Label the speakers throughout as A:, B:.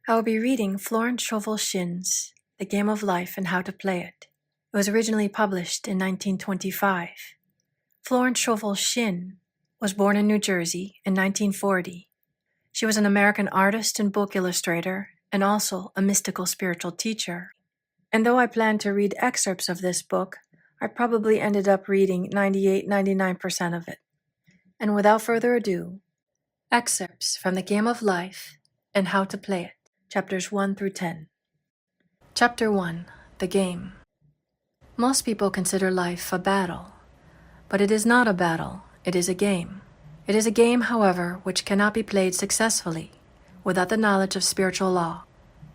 A: I will be reading Florence Scovel Shinn's The Game of Life and How to Play It. It was originally published in 1925. Florence Scovel Shinn was born in New Jersey in 1940. She was an American artist and book illustrator and also a mystical spiritual teacher. And though I planned to read excerpts of this book, I probably ended up reading 99% of it. And without further ado, excerpts from The Game of Life and How to Play It. Chapters 1 through 10. Chapter 1. The Game. Most people consider life a battle, but it is not a battle, it is a game. It is a game, however, which cannot be played successfully without the knowledge of spiritual law,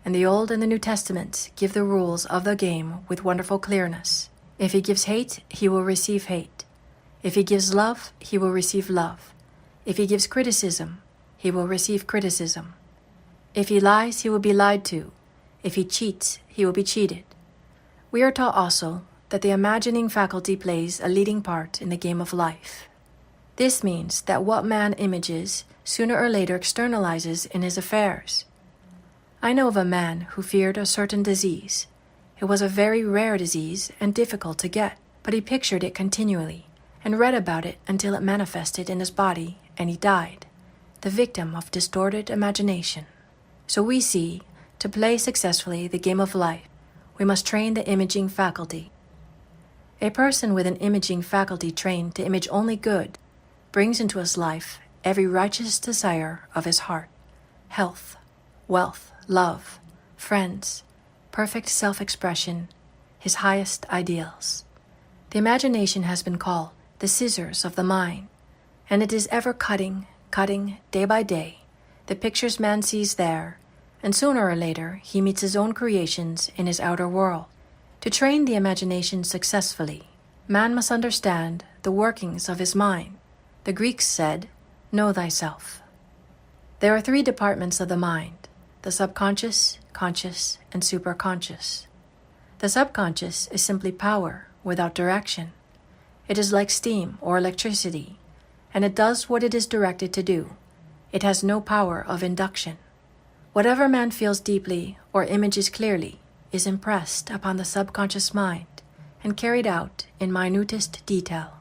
A: and the Old and the New Testaments give the rules of the game with wonderful clearness. If he gives hate, he will receive hate. If he gives love, he will receive love. If he gives criticism, he will receive criticism. If he lies, he will be lied to. If he cheats, he will be cheated. We are taught also that the imagining faculty plays a leading part in the game of life. This means that what man images sooner or later externalizes in his affairs. I know of a man who feared a certain disease. It was a very rare disease and difficult to get, but he pictured it continually and read about it until it manifested in his body and he died, the victim of distorted imagination. So we see, to play successfully the game of life, we must train the imaging faculty. A person with an imaging faculty trained to image only good brings into his life every righteous desire of his heart: health, wealth, love, friends, perfect self-expression, his highest ideals. The imagination has been called the scissors of the mind, and it is ever cutting, day by day, the pictures man sees there, and sooner or later he meets his own creations in his outer world. To train the imagination successfully, man must understand the workings of his mind. The Greeks said, "Know thyself." There are three departments of the mind: the subconscious, conscious, and superconscious. The subconscious is simply power without direction. It is like steam or electricity, and it does what it is directed to do. It has no power of induction. Whatever man feels deeply or images clearly is impressed upon the subconscious mind and carried out in minutest detail.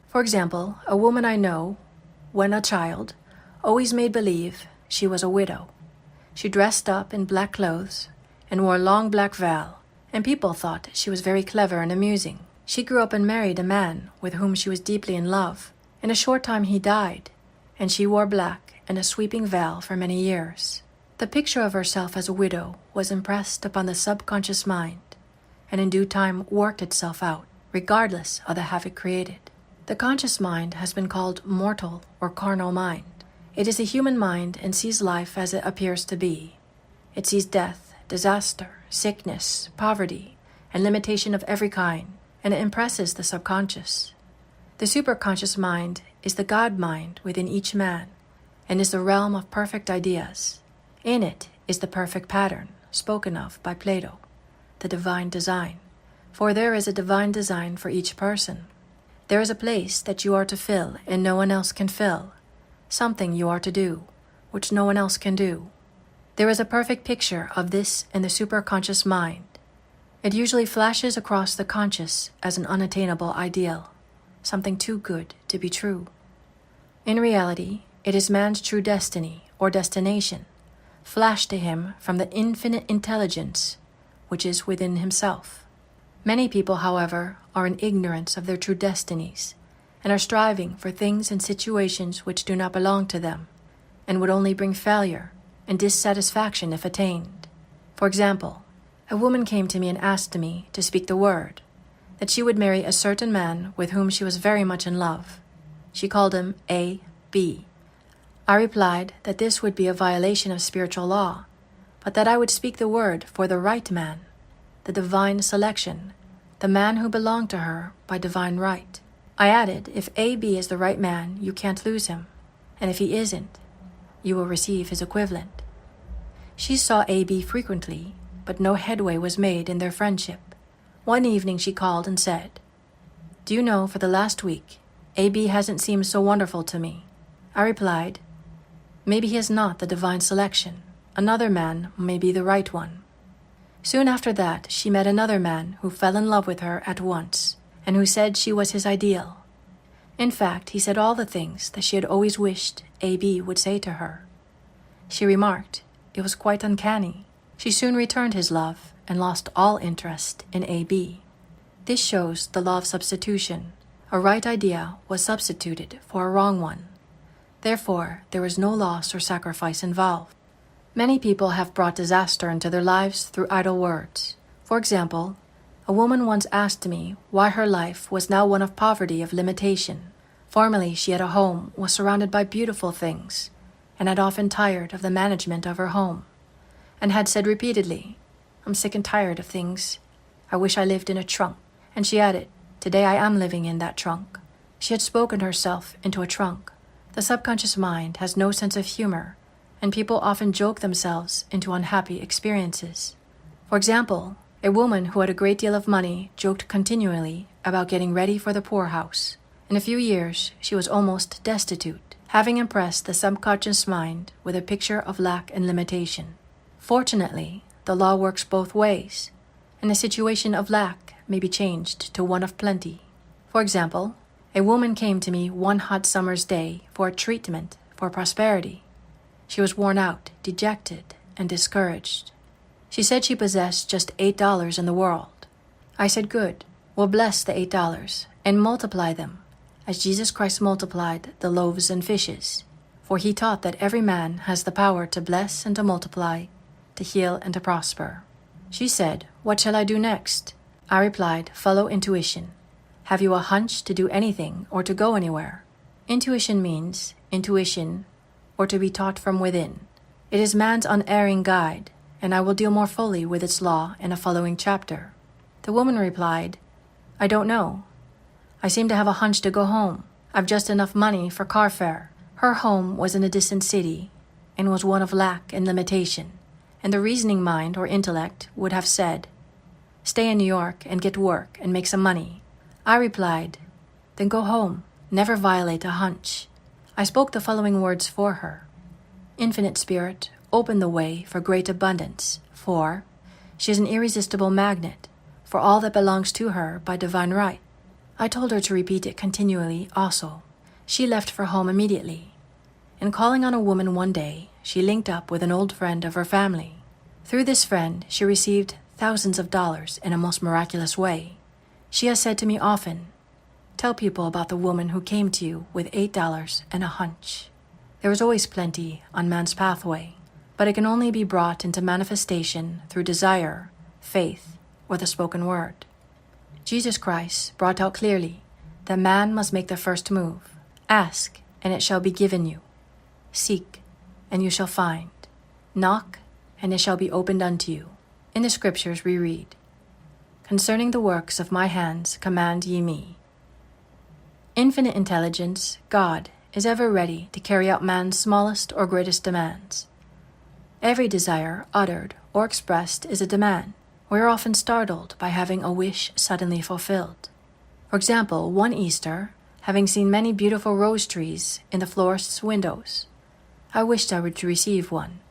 A: For example, a woman I know, when a child, always made believe she was a widow. She dressed up in black clothes and wore a long black veil, and people thought she was very clever and amusing. She grew up and married a man with whom she was deeply in love. In a short time he died, and she wore black and a sweeping veil for many years. The picture of herself as a widow was impressed upon the subconscious mind, and in due time worked itself out, regardless of the havoc created. The conscious mind has been called mortal or carnal mind. It is a human mind and sees life as it appears to be. It sees death, disaster, sickness, poverty, and limitation of every kind, and it impresses the subconscious. The superconscious mind is the God mind within each man, and is the realm of perfect ideas. In it is the perfect pattern, spoken of by Plato, the divine design. For there is a divine design for each person. There is a place that you are to fill and no one else can fill, something you are to do, which no one else can do. There is a perfect picture of this in the superconscious mind. It usually flashes across the conscious as an unattainable ideal, something too good to be true. In reality, it is man's true destiny or destination, flashed to him from the infinite intelligence which is within himself. Many people, however, are in ignorance of their true destinies and are striving for things and situations which do not belong to them and would only bring failure and dissatisfaction if attained. For example, a woman came to me and asked me to speak the word, that she would marry a certain man with whom she was very much in love. She called him A.B. I replied that this would be a violation of spiritual law, but that I would speak the word for the right man, the divine selection, the man who belonged to her by divine right. I added, if A.B. is the right man, you can't lose him, and if he isn't, you will receive his equivalent. She saw A.B. frequently, but no headway was made in their friendship. One evening she called and said, "Do you know, for the last week, A.B. hasn't seemed so wonderful to me." I replied, "Maybe he is not the divine selection. another man may be the right one. Soon after that, she met another man who fell in love with her at once, and who said she was his ideal. In fact, he said all the things that she had always wished AB would say to her. She remarked it was quite uncanny. She soon returned his love and lost all interest in AB. This shows the law of substitution. A right idea was substituted for a wrong one. Therefore, there was no loss or sacrifice involved. Many people have brought disaster into their lives through idle words. For example, a woman once asked me why her life was now one of poverty, of limitation. Formerly, she had a home, was surrounded by beautiful things, and had often tired of the management of her home, and had said repeatedly, "I'm sick and tired of things. I wish I lived in a trunk." And she added, "Today I am living in that trunk." She had spoken herself into a trunk. The subconscious mind has no sense of humor, and people often joke themselves into unhappy experiences. For example, a woman who had a great deal of money joked continually about getting ready for the poorhouse. In a few years, she was almost destitute, having impressed the subconscious mind with a picture of lack and limitation. Fortunately, the law works both ways, and a situation of lack may be changed to one of plenty. For example, a woman came to me one hot summer's day for a treatment for prosperity. She was worn out, dejected, and discouraged. She said she possessed just $8 in the world. I said, "Good, we'll bless the $8 and multiply them, as Jesus Christ multiplied the loaves and fishes, for he taught that every man has the power to bless and to multiply, to heal and to prosper." She said, "What shall I do next?" I replied, "Follow intuition. Have you a hunch to do anything or to go anywhere?" Intuition means intuition, or to be taught from within. It is man's unerring guide, and I will deal more fully with its law in a following chapter. The woman replied, "I don't know. I seem to have a hunch to go home. I've just enough money for car fare." Her home was in a distant city and was one of lack and limitation, and the reasoning mind or intellect would have said, "Stay in New York and get work and make some money." I replied, "Then go home. Never violate a hunch." I spoke the following words for her. Infinite Spirit, open the way for great abundance, for she is an irresistible magnet for all that belongs to her by divine right. I told her to repeat it continually also. She left for home immediately. In calling on a woman one day, she linked up with an old friend of her family. Through this friend, she received thousands of dollars in a most miraculous way. She has said to me often, "Tell people about the woman who came to you with $8 and a hunch." There is always plenty on man's pathway, but it can only be brought into manifestation through desire, faith, or the spoken word. Jesus Christ brought out clearly that man must make the first move. Ask, and it shall be given you. Seek, and you shall find. Knock, and it shall be opened unto you. In the scriptures we read, "Concerning the works of my hands command ye me." Infinite intelligence, God, is ever ready to carry out man's smallest or greatest demands. Every desire uttered or expressed is a demand. We are often startled by having a wish suddenly fulfilled. For example, one Easter, having seen many beautiful rose trees in the florist's windows, I wished I were to receive one,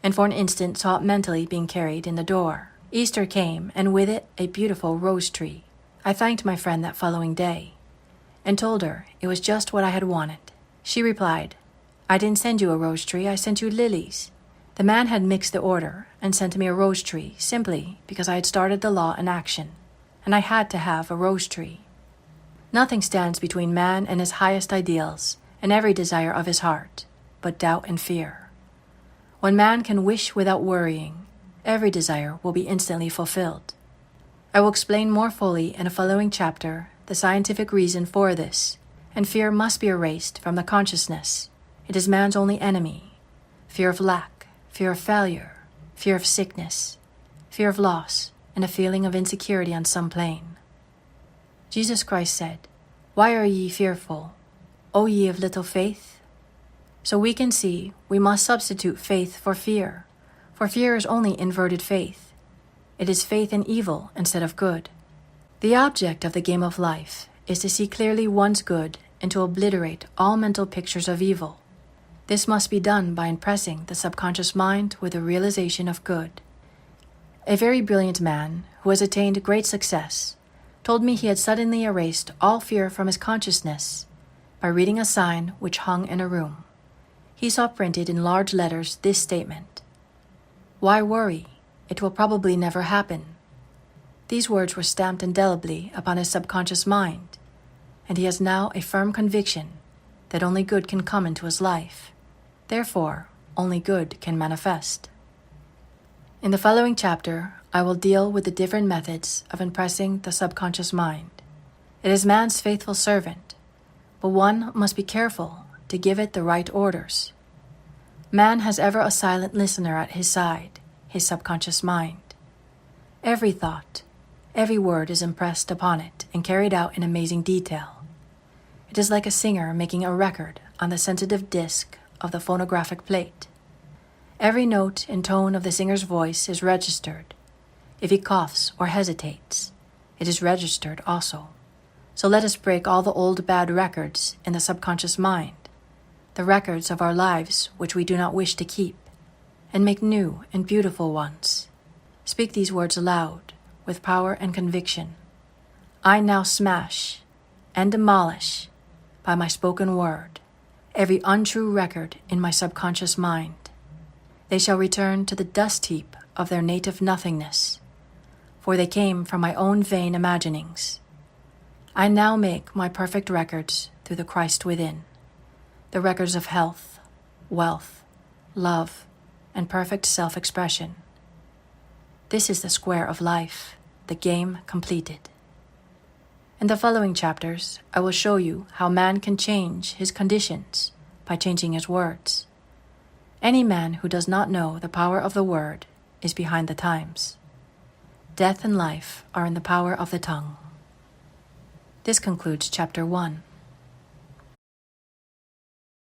A: and for an instant saw it mentally being carried in the door. Easter came, and with it a beautiful rose tree. I thanked my friend that following day, and told her it was just what I had wanted. She replied, "I didn't send you a rose tree, I sent you lilies." The man had mixed the order and sent me a rose tree simply because I had started the law in action, and I had to have a rose tree. Nothing stands between man and his highest ideals and every desire of his heart, but doubt and fear. When man can wish without worrying, every desire will be instantly fulfilled. I will explain more fully in a following chapter the scientific reason for this, and fear must be erased from the consciousness. It is man's only enemy. Fear of lack, fear of failure, fear of sickness, fear of loss, and a feeling of insecurity on some plane. Jesus Christ said, "Why are ye fearful, O ye of little faith?" So we can see we must substitute faith for fear is only inverted faith. It is faith in evil instead of good. The object of the game of life is to see clearly one's good and to obliterate all mental pictures of evil. This must be done by impressing the subconscious mind with the realization of good. A very brilliant man who has attained great success told me he had suddenly erased all fear from his consciousness by reading a sign which hung in a room. He saw printed in large letters this statement: "Why worry? It will probably never happen." These words were stamped indelibly upon his subconscious mind, and he has now a firm conviction that only good can come into his life. Therefore, only good can manifest. In the following chapter, I will deal with the different methods of impressing the subconscious mind. It is man's faithful servant, but one must be careful to give it the right orders. Man has ever a silent listener at his side, his subconscious mind. Every thought, every word is impressed upon it and carried out in amazing detail. It is like a singer making a record on the sensitive disc of the phonographic plate. Every note and tone of the singer's voice is registered. If he coughs or hesitates, it is registered also. So let us break all the old bad records in the subconscious mind, the records of our lives which we do not wish to keep, and make new and beautiful ones. Speak these words aloud, with power and conviction. I now smash and demolish, by my spoken word, every untrue record in my subconscious mind. They shall return to the dust heap of their native nothingness, for they came from my own vain imaginings. I now make my perfect records through the Christ within, the records of health, wealth, love, and perfect self-expression. This is the square of life, the game completed. In the following chapters, I will show you how man can change his conditions by changing his words. Any man who does not know the power of the word is behind the times. Death and life are in the power of the tongue. This concludes Chapter 1.